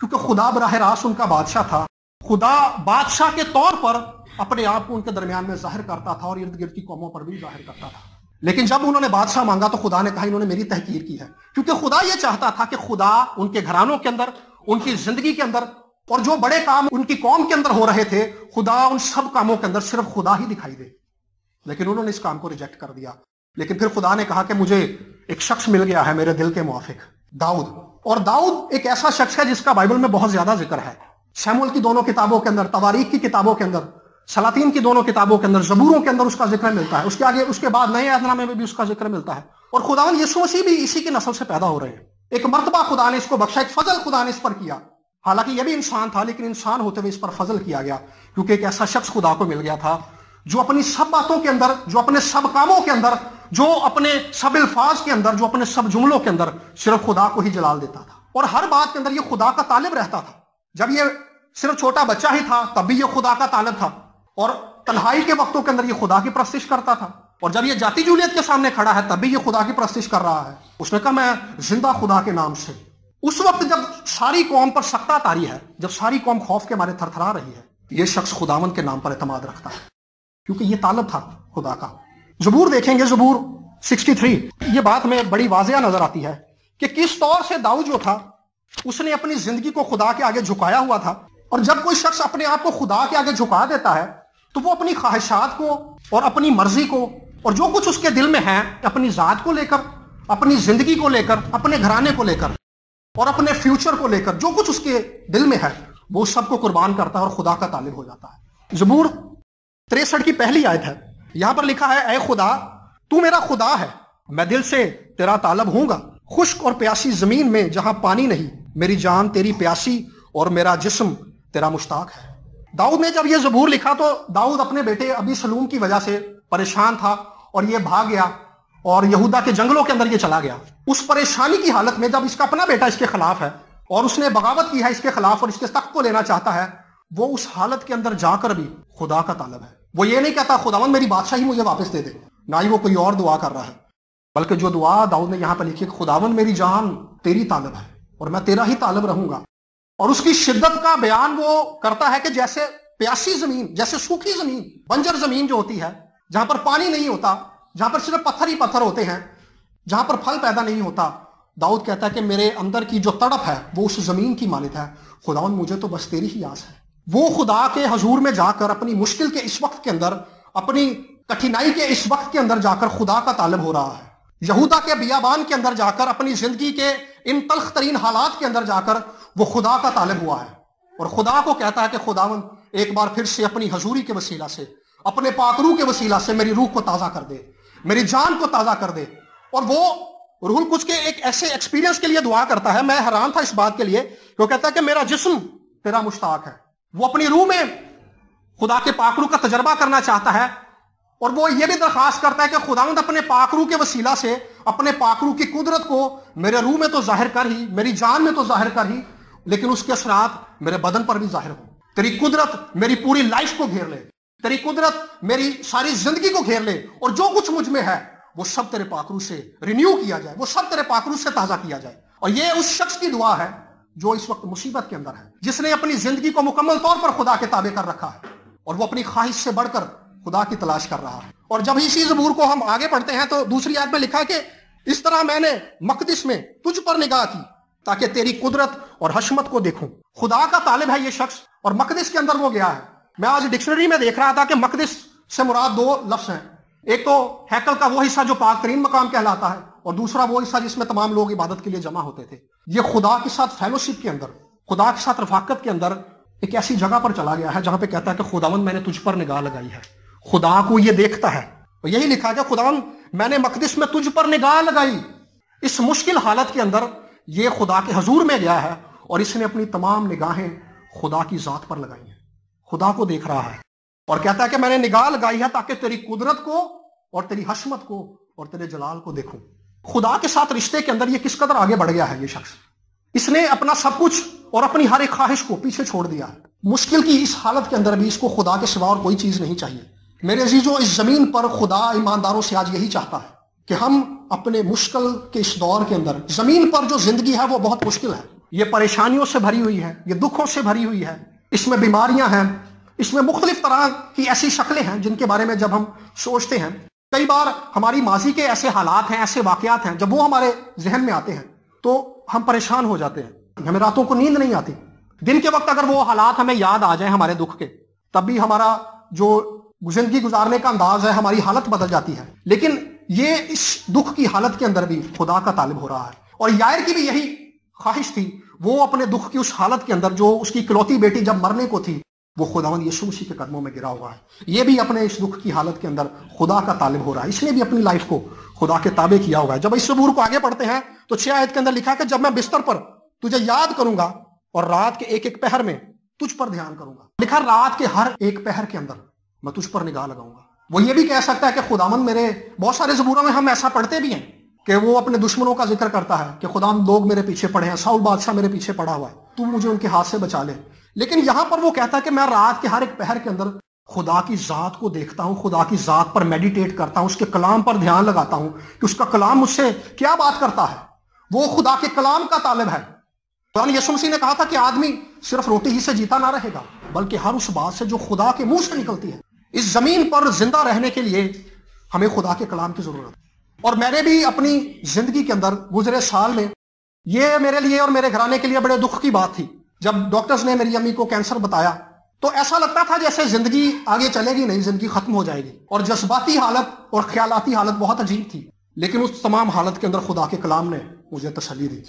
کیونکہ خدا براہ راست ان کا بادشاہ تھا. خدا بادشاہ کے طور پر اپنے آپ کو ان کے درمیان میں ظاہر کرتا تھا اور ارد گرد کی قوموں پر بھی ظاہر کرتا تھا. لیکن جب انہوں نے بادشاہ مانگا تو خدا نے کہا انہوں نے میری تحقیر کی ہے. کیونکہ خدا یہ چاہتا تھا کہ خدا ان کے گھرانوں کے اندر، ان کی زندگی کے اندر، اور جو بڑے کام ان کی قوم کے اندر ہو رہے تھے، خدا ان سب کاموں کے اندر صرف خدا ہی دکھائی دے. لیکن انہوں نے اس کام کو ریجیکٹ کر دیا. لیکن پھر خدا نے کہا کہ مجھے ایک شخص مل گیا ہے میرے دل کے موافق، داؤد. اور داؤد ایک ایسا شخص ہے جس کا بائبل میں بہت زیادہ ذکر ہے. سیموئیل کی دونوں کتابوں کے اندر، تواریخ کی کتابوں کے اندر، سلاطین کی دونوں کتابوں کے اندر، زبوروں کے اندر اس کا ذکر ملتا ہے. اس کے آگے، اس کے بعد نئے عہد نامے میں بھی اس کا ذکر ملتا ہے. اور خداوند یسوع مسیح بھی اسی کی نسل سے پیدا ہو رہے ہیں. ایک مرتبہ خدا نے اس کو بخشا، ایک فضل خدا نے اس پر کیا. حالانکہ یہ بھی انسان تھا، لیکن انسان ہوتے ہوئے اس پر فضل کیا گیا، کیونکہ ایک ایسا شخص خدا کو مل گیا تھا جو اپنی سب باتوں کے اندر، جو اپنے سب کاموں کے اندر، جو اپنے سب الفاظ کے اندر، جو اپنے سب جملوں کے اندر صرف خدا کو ہی جلال دیتا تھا. اور ہر بات کے اندر یہ خدا کا طالب رہتا تھا. جب یہ صرف چھوٹا بچہ ہی تھا تب بھی یہ خدا کا طالب تھا، اور تنہائی کے وقتوں کے اندر یہ خدا کی پرستش کرتا تھا. اور جب یہ جاتی جولیت کے سامنے کھڑا ہے تب بھی یہ خدا کی پرستش کر رہا ہے. اس نے کہا میں زندہ خدا کے نام سے. اس وقت جب ساری قوم پر سختہ طاری ہے، جب ساری قوم خوف کے مارے تھرتھرا رہی ہے، یہ شخص خداوند کے نام پر اعتماد رکھتا ہے، کیونکہ یہ طالب تھا خدا کا. زبور دیکھیں گے، زبور 63، یہ بات میں بڑی واضح نظر آتی ہے کہ کس طور سے داؤد جو تھا اس نے اپنی زندگی کو خدا کے آگے جھکایا ہوا تھا. اور جب کوئی شخص اپنے آپ کو خدا کے آگے جھکا دیتا ہے تو وہ اپنی خواہشات کو اور اپنی مرضی کو اور جو کچھ اس کے دل میں ہے، اپنی ذات کو لے کر، اپنی زندگی کو لے کر، اپنے گھرانے کو لے کر اور اپنے فیوچر کو لے کر، جو کچھ اس کے دل میں ہے وہ سب کو قربان کرتا ہے اور خدا کا طالب ہو جاتا ہے. زبور 63 کی پہلی آیت ہے، یہاں پر لکھا ہے اے خدا تو میرا خدا ہے، میں دل سے تیرا طالب ہوں گا. خشک اور پیاسی زمین میں جہاں پانی نہیں، میری جان تیری پیاسی اور میرا جسم تیرا مشتاق ہے. داؤد نے جب یہ زبور لکھا تو داؤد اپنے بیٹے ابی سلوم کی وجہ سے پریشان تھا اور یہ بھاگ گیا اور یہودا کے جنگلوں کے اندر یہ چلا گیا. اس پریشانی کی حالت میں جب اس کا اپنا بیٹا اس کے خلاف ہے اور اس نے بغاوت کی ہے اس کے خلاف اور اس کے تخت کو لینا چاہتا ہے، وہ اس حالت کے اندر جا کر بھی خدا کا طالب ہے. وہ یہ نہیں کہتا خداوند میری بادشاہی مجھے واپس دے دے، نہ ہی وہ کوئی اور دعا کر رہا ہے، بلکہ جو دعا داؤد نے یہاں پہ لکھی، خداوند میری جان تیری طالب ہے اور میں تیرا ہی طالب رہوں گا. اور اس کی شدت کا بیان وہ کرتا ہے کہ جیسے پیاسی زمین، جیسے سوکھی زمین، بنجر زمین جو ہوتی ہے، جہاں پر پانی نہیں ہوتا، جہاں پر صرف پتھر ہی پتھر ہوتے ہیں، جہاں پر پھل پیدا نہیں ہوتا، داؤد کہتا ہے کہ میرے اندر کی جو تڑپ ہے وہ اس زمین کی مانند ہے. خداوند مجھے تو بس تیری ہی آس ہے. وہ خدا کے حضور میں جا کر اپنی مشکل کے اس وقت کے اندر، اپنی کٹھنائی کے اس وقت کے اندر جا کر خدا کا طالب ہو رہا ہے. یہودا کے بیابان کے اندر جا کر، اپنی زندگی کے ان تلخ ترین حالات کے اندر جا کر وہ خدا کا طالب ہوا ہے اور خدا کو کہتا ہے کہ خداوند ایک بار پھر سے اپنی حضوری کے وسیلہ سے، اپنے پاک روح کے وسیلہ سے میری روح کو تازہ کر دے، میری جان کو تازہ کر دے. اور وہ روح القدس کے ایک ایسے ایکسپیرینس کے لیے دعا کرتا ہے. میں حیران تھا اس بات کے لیے کہ وہ کہتا ہے کہ میرا جسم تیرا مشتاق ہے. وہ اپنی روح میں خدا کے پاک روح کا تجربہ کرنا چاہتا ہے اور وہ یہ بھی درخواست کرتا ہے کہ خداوند اپنے پاک روح کے وسیلہ سے اپنے پاک روح کی قدرت کو میرے روح میں تو ظاہر کر ہی، میری جان میں تو ظاہر کر ہی، لیکن اس کے اثرات میرے بدن پر بھی ظاہر ہوں. تیری قدرت میری پوری لائف کو گھیر لے، تیری قدرت میری ساری زندگی کو گھیر لے، اور جو کچھ مجھ میں ہے وہ سب تیرے پاک روح سے رینیو کیا جائے، وہ سب تیرے پاک روح سے تازہ کیا جائے. اور یہ اس شخص کی دعا ہے جو اس وقت مصیبت کے اندر ہے، جس نے اپنی زندگی کو مکمل طور پر خدا کے تابع کر رکھا ہے اور وہ اپنی خواہش سے بڑھ کر خدا کی تلاش کر رہا ہے. اور جب اسی زبور کو ہم آگے پڑھتے ہیں تو دوسری آیت میں لکھا کہ اس طرح میں نے مقدس میں تجھ پر نگاہ کی تاکہ تیری قدرت اور حشمت کو دیکھوں. خدا کا طالب ہے یہ شخص اور مقدس کے اندر وہ گیا ہے. میں آج ڈکشنری میں دیکھ رہا تھا کہ مقدس سے مراد دو لفظ ہیں. ایک تو ہیکل کا وہ حصہ جو پاک ترین مقام کہلاتا ہے، اور دوسرا وہ حصہ جس میں تمام لوگ عبادت کے لیے جمع ہوتے تھے. یہ خدا کے ساتھ فیلوشپ کے اندر، خدا کے ساتھ رفاقت کے اندر ایک ایسی جگہ پر چلا گیا ہے جہاں پہ کہتا ہے کہ خداوند میں نے تجھ پر نگاہ لگائی ہے. خدا کو یہ دیکھتا ہے اور یہی لکھا کہ خداوند میں نے مقدس میں تجھ پر نگاہ لگائی. اس مشکل حالت کے اندر یہ خدا کے حضور میں گیا ہے اور اس نے اپنی تمام نگاہیں خدا کی ذات پر لگائی ہیں. خدا کو دیکھ رہا ہے اور کہتا ہے کہ میں نے نگاہ لگائی ہے تاکہ تیری قدرت کو اور تیری حشمت کو اور تیرے جلال کو دیکھوں. خدا کے ساتھ رشتے کے اندر یہ کس قدر آگے بڑھ گیا ہے یہ شخص. اس نے اپنا سب کچھ اور اپنی ہر ایک خواہش کو پیچھے چھوڑ دیا ہے. مشکل کی اس حالت کے اندر بھی اس کو خدا کے سوا اور کوئی چیز نہیں چاہیے. میرے عزیزو، اس زمین پر خدا ایمانداروں سے آج یہی چاہتا ہے کہ ہم اپنے مشکل کے اس دور کے اندر، زمین پر جو زندگی ہے وہ بہت مشکل ہے، یہ پریشانیوں سے بھری ہوئی ہے، یہ دکھوں سے بھری ہوئی ہے، اس میں بیماریاں ہیں، اس میں مختلف طرح کی ایسی شکلیں ہیں جن کے بارے میں جب ہم سوچتے ہیں، کئی بار ہماری ماضی کے ایسے حالات ہیں، ایسے واقعات ہیں، جب وہ ہمارے ذہن میں آتے ہیں تو ہم پریشان ہو جاتے ہیں، ہمیں راتوں کو نیند نہیں آتی۔ دن کے وقت اگر وہ حالات ہمیں یاد آ جائیں ہمارے دکھ کے، تب بھی ہمارا جو زندگی گزارنے کا انداز ہے، ہماری حالت بدل جاتی ہے۔ لیکن یہ اس دکھ کی حالت کے اندر بھی خدا کا طالب ہو رہا ہے، اور یائر کی بھی یہی خواہش تھی، وہ اپنے دکھ کی اس حالت کے اندر جو اس کی اکلوتی بیٹی جب مرنے کو تھی، وہ خداوند یسوع مسیح کے قدموں میں گرا ہوا ہے۔ یہ بھی اپنے اس دکھ کی حالت کے اندر خدا کا طالب ہو رہا ہے، اس نے بھی اپنی لائف کو خدا کے تابع کیا ہوا ہے۔ جب اس عبور کو آگے پڑھتے ہیں تو 6 آیت کے اندر لکھا کہ جب میں بستر پر تجھے یاد کروں گا اور رات کے ایک ایک پہر میں تجھ پر دھیان کروں گا۔ لکھا رات کے ہر ایک پہر کے اندر میں تجھ پر نگاہ لگاؤں گا۔ وہ یہ بھی کہہ سکتا ہے کہ خداوند میرے، بہت سارے زبوروں میں ہم ایسا پڑھتے بھی ہیں کہ وہ اپنے دشمنوں کا ذکر کرتا ہے کہ خداوند لوگ میرے پیچھے پڑے ہیں، ساؤل بادشاہ میرے پیچھے پڑا ہوا ہے، تو مجھے ان کے ہاتھ سے بچا لے۔ لیکن یہاں پر وہ کہتا ہے کہ میں رات کے ہر ایک پہر کے اندر خدا کی ذات کو دیکھتا ہوں، خدا کی ذات پر میڈیٹیٹ کرتا ہوں، اس کے کلام پر دھیان لگاتا ہوں کہ اس کا کلام مجھ سے کیا بات کرتا ہے۔ وہ خدا کے کلام کا طالب ہے۔ قرآن یسوع مسیح نے کہا تھا کہ آدمی صرف روٹی ہی سے جیتا نہ رہے گا، بلکہ ہر اس بات سے جو خدا کے منہ سے نکلتی ہے۔ اس زمین پر زندہ رہنے کے لیے ہمیں خدا کے کلام کی ضرورت ہے۔ اور میں نے بھی اپنی زندگی کے اندر گزرے سال میں، یہ میرے لیے اور میرے گھرانے کے لیے بڑے دکھ کی بات تھی۔ جب ڈاکٹرز نے میری امی کو کینسر بتایا تو ایسا لگتا تھا جیسے زندگی آگے چلے گی نہیں، زندگی ختم ہو جائے گی، اور جذباتی حالت اور خیالاتی حالت بہت عجیب تھی۔ لیکن اس تمام حالت کے اندر خدا کے کلام نے مجھے تسلی دی،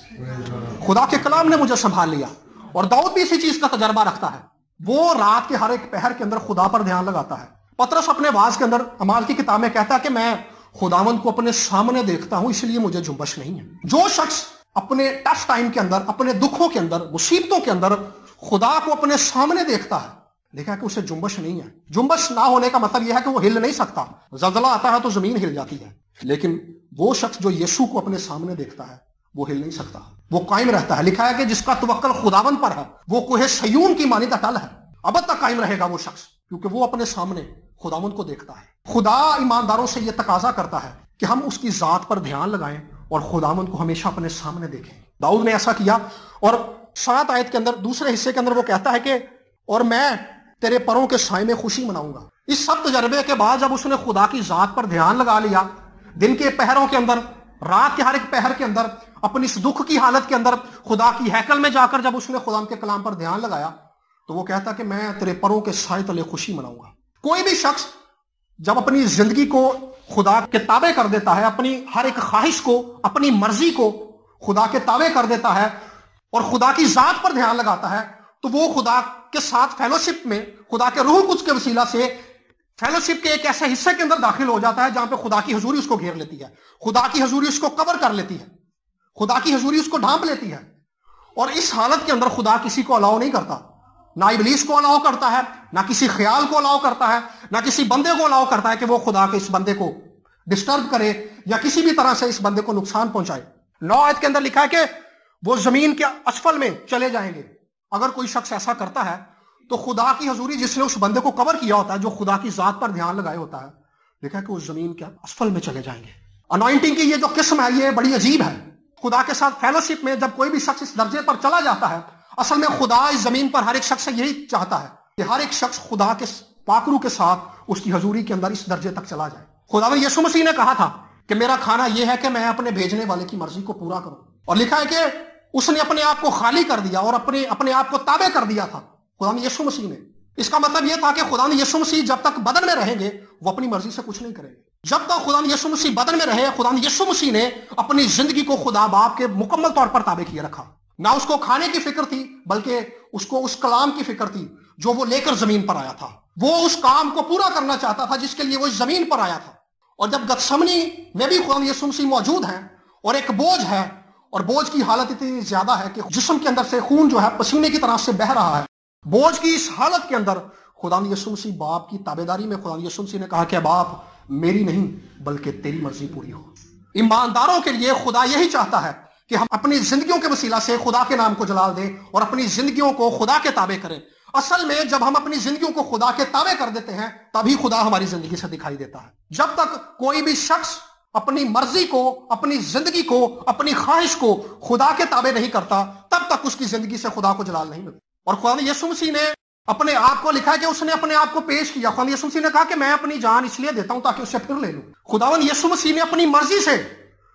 خدا کے کلام نے مجھے سنبھال لیا۔ اور داؤد بھی اسی چیز کا تجربہ رکھتا ہے، وہ رات کے ہر ایک پہر کے اندر خدا پر دھیان لگاتا ہے۔ پطرس اپنے واعظ کے اندر اعمال کی کتاب میں کہتا ہے کہ میں خداوند کو اپنے سامنے دیکھتا ہوں، اس لیے مجھے جنبش نہیں ہے۔ جو شخص اپنے ٹف ٹائم کے اندر، اپنے دکھوں کے اندر، مصیبتوں کے اندر خدا کو اپنے سامنے دیکھتا ہے، دیکھا کہ اسے جنبش نہیں ہے۔ جنبش نہ ہونے کا مطلب یہ ہے کہ وہ ہل نہیں سکتا، زلزلہ آتا ہے تو زمین ہل جاتی ہے، لیکن وہ شخص جو یسوع کو اپنے سامنے دیکھتا ہے وہ ہل نہیں سکتا، وہ قائم رہتا ہے۔ لکھا ہے کہ جس کا توکل خداوند پر ہے وہ کوہ سیون کی مانند اٹل ہے، ابد تک قائم رہے گا وہ شخص، کیونکہ وہ اپنے سامنے خداوند کو دیکھتا ہے۔ خدا ایمانداروں سے یہ تقاضا کرتا ہے کہ ہم اس کی ذات پر دھیان لگائیں اور خداوند کو ہمیشہ اپنے سامنے دیکھیں۔ داؤد نے ایسا کیا، اور 7 آیت کے اندر دوسرے حصے کے اندر وہ کہتا ہے کہ اور میں تیرے پروں کے سائے میں خوشی مناؤں گا۔ اس سب تجربے کے بعد جب اس نے خدا کی ذات پر دھیان لگا لیا، دن کے پہروں کے اندر، رات کے ہر ایک پہر کے اندر، اپنی اس دکھ کی حالت کے اندر خدا کی ہیکل میں جا کر جب اس نے خدا کے کلام پر دھیان لگایا تو وہ کہتا کہ میں تیرے پروں کے سائے تلے خوشی مناؤں گا۔ کوئی بھی شخص جب اپنی زندگی کو خدا کے تابع کر دیتا ہے، اپنی ہر ایک خواہش کو، اپنی مرضی کو خدا کے تابع کر دیتا ہے اور خدا کی ذات پر دھیان لگاتا ہے، تو وہ خدا کے ساتھ فیلوشپ میں، خدا کے روح القدس کے وسیلہ سے فیلوشپ کے ایک ایسے حصے کے اندر داخل ہو جاتا ہے جہاں پہ خدا کی حضوری اس کو گھیر لیتی ہے، خدا کی حضوری اس کو کور کر لیتی ہے، خدا کی حضوری اس کو ڈھانپ لیتی ہے۔ اور اس حالت کے اندر خدا کسی کو الاؤ نہیں کرتا، نہ ابلیس کو الاؤ کرتا ہے، نہ کسی خیال کو الاؤ کرتا ہے، نہ کسی بندے کو الاؤ کرتا ہے کہ وہ خدا کے اس بندے کو ڈسٹرب کرے یا کسی بھی طرح سے اس بندے کو نقصان پہنچائے۔ 9 آیت کے اندر لکھا ہے کہ وہ زمین کے اسفل میں چلے جائیں گے۔ اگر کوئی شخص ایسا کرتا ہے تو خدا کی حضوری جس نے اس بندے کو کور کیا ہوتا ہے، جو خدا کی ذات پر دھیان لگائے ہوتا ہے، لکھا ہے کہ وہ زمین کے اسفل میں چلے جائیں گے۔ انوائنٹنگ کی یہ جو قسم ہے یہ بڑی عجیب ہے۔ خدا کے ساتھ فیلوشپ میں جب کوئی بھی شخص اس درجے پر چلا جاتا ہے، اصل میں خدا اس زمین پر ہر ایک شخص سے یہی چاہتا ہے کہ ہر ایک شخص خدا کے پاک روح کے ساتھ اس کی حضوری کے اندر اس درجے تک چلا جائے۔ خداوند یسوع مسیح نے کہا تھا کہ میرا کھانا یہ ہے کہ میں اپنے بھیجنے والے کی مرضی کو پورا کروں، اور لکھا ہے کہ اس نے اپنے آپ کو خالی کر دیا اور اپنے آپ کو تابع کر دیا تھا خداوند یسوع مسیح نے۔ اس کا مطلب یہ تھا کہ خداوند یسوع مسیح جب تک بدن میں رہیں گے وہ اپنی مرضی سے کچھ نہیں کریں گے۔ جب تک خداوند یسوع مسیح بدن میں رہے، خداوند یسوع مسیح نے اپنی زندگی کو خدا باپ کے مکمل طور پر تابع کیے رکھا۔ نہ اس کو کھانے کی فکر تھی، بلکہ اس کو اس کلام کی فکر تھی جو وہ لے کر زمین پر آیا تھا۔ وہ اس کام کو پورا کرنا چاہتا تھا جس کے لیے وہ اس زمین پر آیا تھا۔ اور جب گتسمنی میں بھی خداوند یسوع مسیح موجود ہیں اور ایک بوجھ ہے، اور بوجھ کی حالت اتنی زیادہ ہے کہ جسم کے اندر سے خون جو ہے پسینے کی طرح سے بہہ رہا ہے، بوجھ کی اس حالت کے اندر خداوند یسوع مسیح باپ کی تابعداری میں خداوند یسوع مسیح نے کہا کہ باپ میری نہیں بلکہ تیری مرضی پوری ہو۔ ایمانداروں کے لیے خدا یہی چاہتا ہے کہ ہم اپنی زندگیوں کے وسیلہ سے خدا کے نام کو جلال دیں اور اپنی زندگیوں کو خدا کے تابع کریں۔ اصل میں جب ہم اپنی زندگیوں کو خدا کے تابع کر دیتے ہیں تبھی خدا ہماری زندگی سے دکھائی دیتا ہے۔ جب تک کوئی بھی شخص اپنی مرضی کو، اپنی زندگی کو، اپنی خواہش کو خدا کے تابع نہیں کرتا، تب تک اس کی زندگی سے خدا کو جلال نہیں ملتا۔ اور خدا یسوع مسیح نے اپنے آپ کو لکھا ہے کہ اس نے اپنے آپ کو پیش کیا۔ خدا یسوع مسیح نے کہا کہ میں اپنی جان اس لیے دیتا ہوں تاکہ اسے پھر لے لوں۔ خداوند یسوع مسیح نے اپنی مرضی سے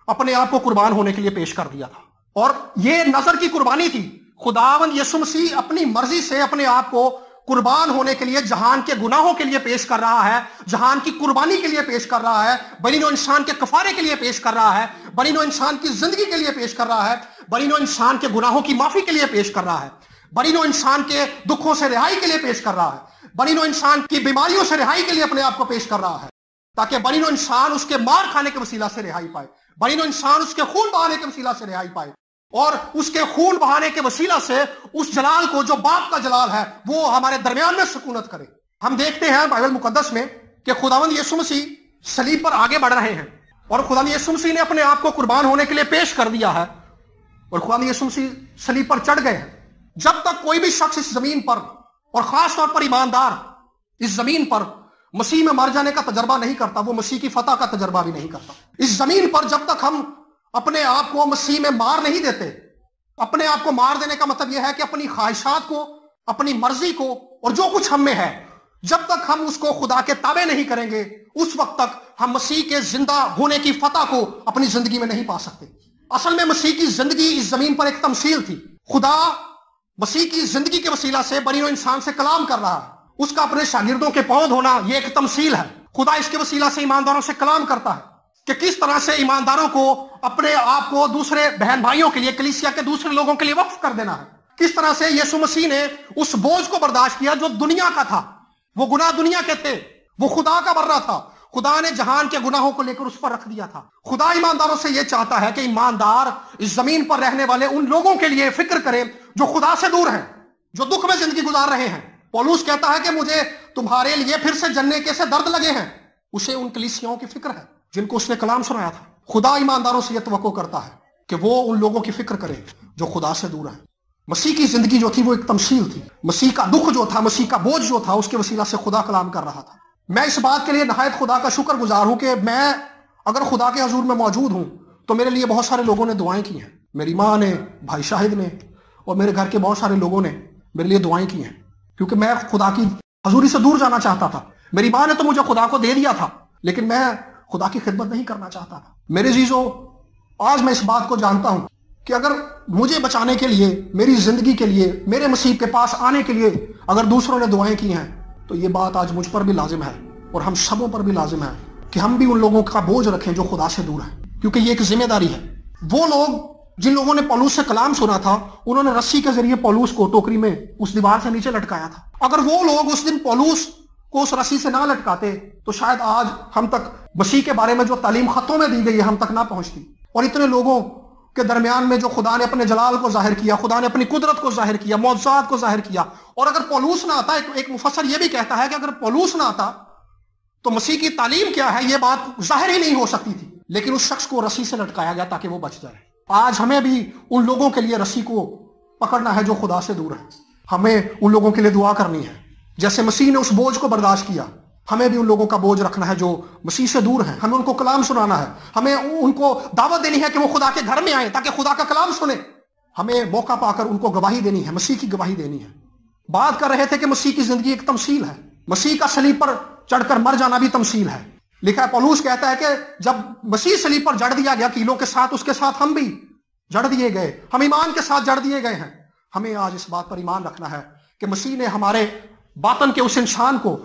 اپنے آپ کو قربان ہونے کے لیے پیش کر دیا تھا، اور یہ نظر کی قربانی تھی۔ خداوند یسوع مسیح اپنی مرضی سے اپنے آپ کو قربان ہونے کے لیے جہان کے گناہوں کے لیے پیش کر رہا ہے، جہان کی قربانی کے لیے پیش کر رہا ہے، بنی نوع انسان کے کفارے کے لیے پیش کر رہا ہے، بنی نوع انسان کی زندگی کے لیے پیش کر رہا ہے، بنی نوع انسان کے گناہوں کی معافی کے لیے پیش کر رہا ہے، بنی نوع انسان کے دکھوں سے رہائی کے لیے پیش کر رہا ہے، بنی نوع انسان کی بیماریوں سے رہائی کے لیے اپنے آپ کو پیش کر رہا ہے، تاکہ بنی نوع انسان اس کے مار کھانے کے وسیلہ سے رہائی پائے، بنی نوع انسان اس کے خون بہانے کے وسیلہ سے رہائی پائے، اور اس کے خون بہانے کے وسیلہ سے اس جلال کو جو باپ کا جلال ہے وہ ہمارے درمیان میں سکونت کرے۔ ہم دیکھتے ہیں بائبل مقدس میں کہ خداوند یسوع مسیح صلیب پر آگے بڑھ رہے ہیں، اور خداوند یسوع مسیح نے اپنے آپ کو قربان ہونے کے لیے پیش کر دیا ہے، اور خداوند یسوع مسیح صلیب پر چڑھ گئے ہیں۔ جب تک کوئی بھی شخص اس زمین پر، اور خاص طور پر ایماندار اس زمین پر مسیح میں مر جانے کا تجربہ نہیں کرتا، وہ مسیح کی فتح کا تجربہ بھی نہیں کرتا۔ اس زمین پر جب تک ہم اپنے آپ کو مسیح میں مار نہیں دیتے، اپنے آپ کو مار دینے کا مطلب یہ ہے کہ اپنی خواہشات کو، اپنی مرضی کو، اور جو کچھ ہم میں ہے، جب تک ہم اس کو خدا کے تابع نہیں کریں گے، اس وقت تک ہم مسیح کے زندہ ہونے کی فتح کو اپنی زندگی میں نہیں پا سکتے۔ اصل میں مسیح کی زندگی اس زمین پر ایک تمثیل تھی۔ خدا مسیح کی زندگی کے وسیلہ سے بنی نوع انسان سے کلام کر رہا ہے، اس کا اپنے شاگردوں کے پود ہونا یہ ایک تمثیل ہے۔ خدا اس کے وسیلہ سے ایمانداروں سے کلام کرتا ہے کہ کس طرح سے ایمانداروں کو اپنے آپ کو دوسرے بہن بھائیوں کے لیے، کلیسیا کے دوسرے لوگوں کے لیے وقف کر دینا ہے۔ کس طرح سے یسوع مسیح نے اس بوجھ کو برداشت کیا جو دنیا کا تھا، وہ گناہ دنیا کے تھے، وہ خدا کا بر رہا تھا، خدا نے جہان کے گناہوں کو لے کر اس پر رکھ دیا تھا۔ خدا ایمانداروں سے یہ چاہتا ہے کہ ایماندار اس زمین پر رہنے والے ان لوگوں کے لیے فکر کریں جو خدا سے دور ہیں، جو دکھ میں زندگی گزار رہے ہیں۔ پولوس کہتا ہے کہ مجھے تمہارے لیے پھر سے جننے کے سے درد لگے ہیں۔ اسے ان کلیسیاؤں کی فکر ہے جن کو اس نے کلام سنایا تھا۔ خدا ایمانداروں سے یہ توقع کرتا ہے کہ وہ ان لوگوں کی فکر کریں جو خدا سے دور ہیں۔ مسیح کی زندگی جو تھی وہ ایک تمثیل تھی۔ مسیح کا دکھ جو تھا، مسیح کا بوجھ جو تھا، اس کے وسیلہ سے خدا کلام کر رہا تھا۔ میں اس بات کے لیے نہایت خدا کا شکر گزار ہوں کہ میں اگر خدا کے حضور میں موجود ہوں تو میرے لیے بہت سارے لوگوں نے دعائیں کی ہیں۔ میری ماں نے، بھائی شاہد نے، اور میرے گھر کے بہت سارے لوگوں نے میرے لیے دعائیں کی ہیں، کیونکہ میں خدا کی حضوری سے دور جانا چاہتا تھا۔ میری ماں نے تو مجھے خدا کو دے دیا تھا، لیکن میں خدا کی خدمت نہیں کرنا چاہتا تھا۔ میرے عزیزو، آج میں اس بات کو جانتا ہوں کہ اگر مجھے بچانے کے لیے، میری زندگی کے لیے، میرے مسیح کے پاس آنے کے لیے اگر دوسروں نے دعائیں کی ہیں تو یہ بات آج مجھ پر بھی لازم ہے، اور ہم سبوں پر بھی لازم ہے کہ ہم بھی ان لوگوں کا بوجھ رکھیں جو خدا سے دور ہیں، کیونکہ یہ ایک ذمہ داری ہے۔ وہ لوگ جن لوگوں نے پولوس سے کلام سنا تھا، انہوں نے رسی کے ذریعے پولوس کو ٹوکری میں اس دیوار سے نیچے لٹکایا تھا۔ اگر وہ لوگ اس دن پولوس کو اس رسی سے نہ لٹکاتے تو شاید آج ہم تک مسیح کے بارے میں جو تعلیم خطوں میں دی گئی ہے ہم تک نہ پہنچتی۔ اور اتنے لوگوں کے درمیان میں جو خدا نے اپنے جلال کو ظاہر کیا، خدا نے اپنی قدرت کو ظاہر کیا، معجزات کو ظاہر کیا۔ اور اگر پولوس نہ آتا، ایک مفسر یہ بھی کہتا ہے کہ اگر پولوس نہ آتا تو مسیح کی تعلیم کیا ہے یہ بات ظاہر ہی نہیں ہو سکتی تھی، لیکن اس شخص کو رسی سے لٹکایا گیا تاکہ وہ بچ جائے۔ آج ہمیں بھی ان لوگوں کے لیے رسی کو پکڑنا ہے جو خدا سے دور ہے۔ ہمیں ان لوگوں کے لیے دعا کرنی ہے، جیسے مسیح نے اس بوجھ کو برداشت کیا، ہمیں بھی ان لوگوں کا بوجھ رکھنا ہے جو مسیح سے دور ہیں۔ ہمیں ان کو کلام سنانا ہے، ہمیں ان کو دعوت دینی ہے کہ وہ خدا کے گھر میں آئیں تاکہ خدا کا کلام سنیں۔ ہمیں موقع پا کر ان کو گواہی دینی ہے، مسیح کی گواہی دینی ہے۔ بات کر رہے تھے کہ مسیح کی زندگی ایک تمثیل ہے، مسیح کا صلیب پر چڑھ کر مر جانا بھی تمثیل ہے۔ لکھا ہے، پولوس کہتا ہے کہ جب مسیح صلیب پر جڑ دیا گیا کیلوں کے ساتھ، اس کے ساتھ ہم بھی جڑ دیے گئے، ہم ایمان کے ساتھ جڑ دیے گئے ہیں۔ ہمیں آج اس بات پر ایمان رکھنا ہے کہ مسیح نے ہمارے باطن کے اس انسان کو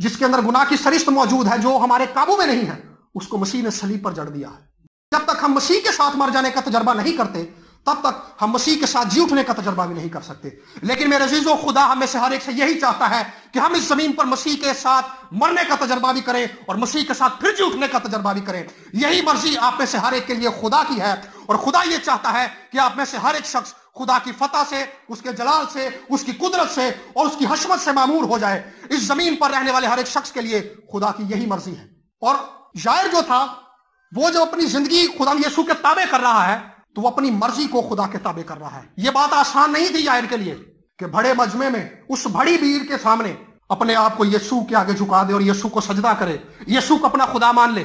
جس کے اندر گناہ کی سرشت موجود ہے، جو ہمارے قابو میں نہیں ہے، اس کو مسیح نے صلیب پر جڑ دیا ہے۔ جب تک ہم مسیح کے ساتھ مر جانے کا تجربہ نہیں کرتے تب تک ہم مسیح کے ساتھ جی اٹھنے کا تجربہ بھی نہیں کر سکتے۔ لیکن میرے عزیزو، خدا ہمیں سے ہر ایک سے یہی چاہتا ہے کہ ہم اس زمین پر مسیح کے ساتھ مرنے کا تجربہ بھی کریں اور مسیح کے ساتھ پھر جی اٹھنے کا تجربہ بھی کریں۔ یہی مرضی آپ میں سے ہر ایک کے لیے خدا کی ہے، اور خدا یہ چاہتا ہے کہ آپ میں سے ہر ایک شخص خدا کی فتح سے، اس کے جلال سے، اس کی قدرت سے اور اس کی حشمت سے معمور ہو جائے۔ اس زمین پر رہنے والے ہر ایک شخص کے لیے خدا کی یہی مرضی ہے۔ اور شاعر جو تھا، وہ جو اپنی زندگی خدا یسوع کے تابع کر رہا ہے تو وہ اپنی مرضی کو خدا کے تابع کر رہا ہے۔ یہ بات آسان نہیں تھی شاعر کے لیے کہ بڑے مجمع میں اس بڑی بھیڑ کے سامنے اپنے آپ کو یسوع کے آگے جھکا دے اور یسوع کو سجدہ کرے، یسوع کو اپنا خدا مان لے۔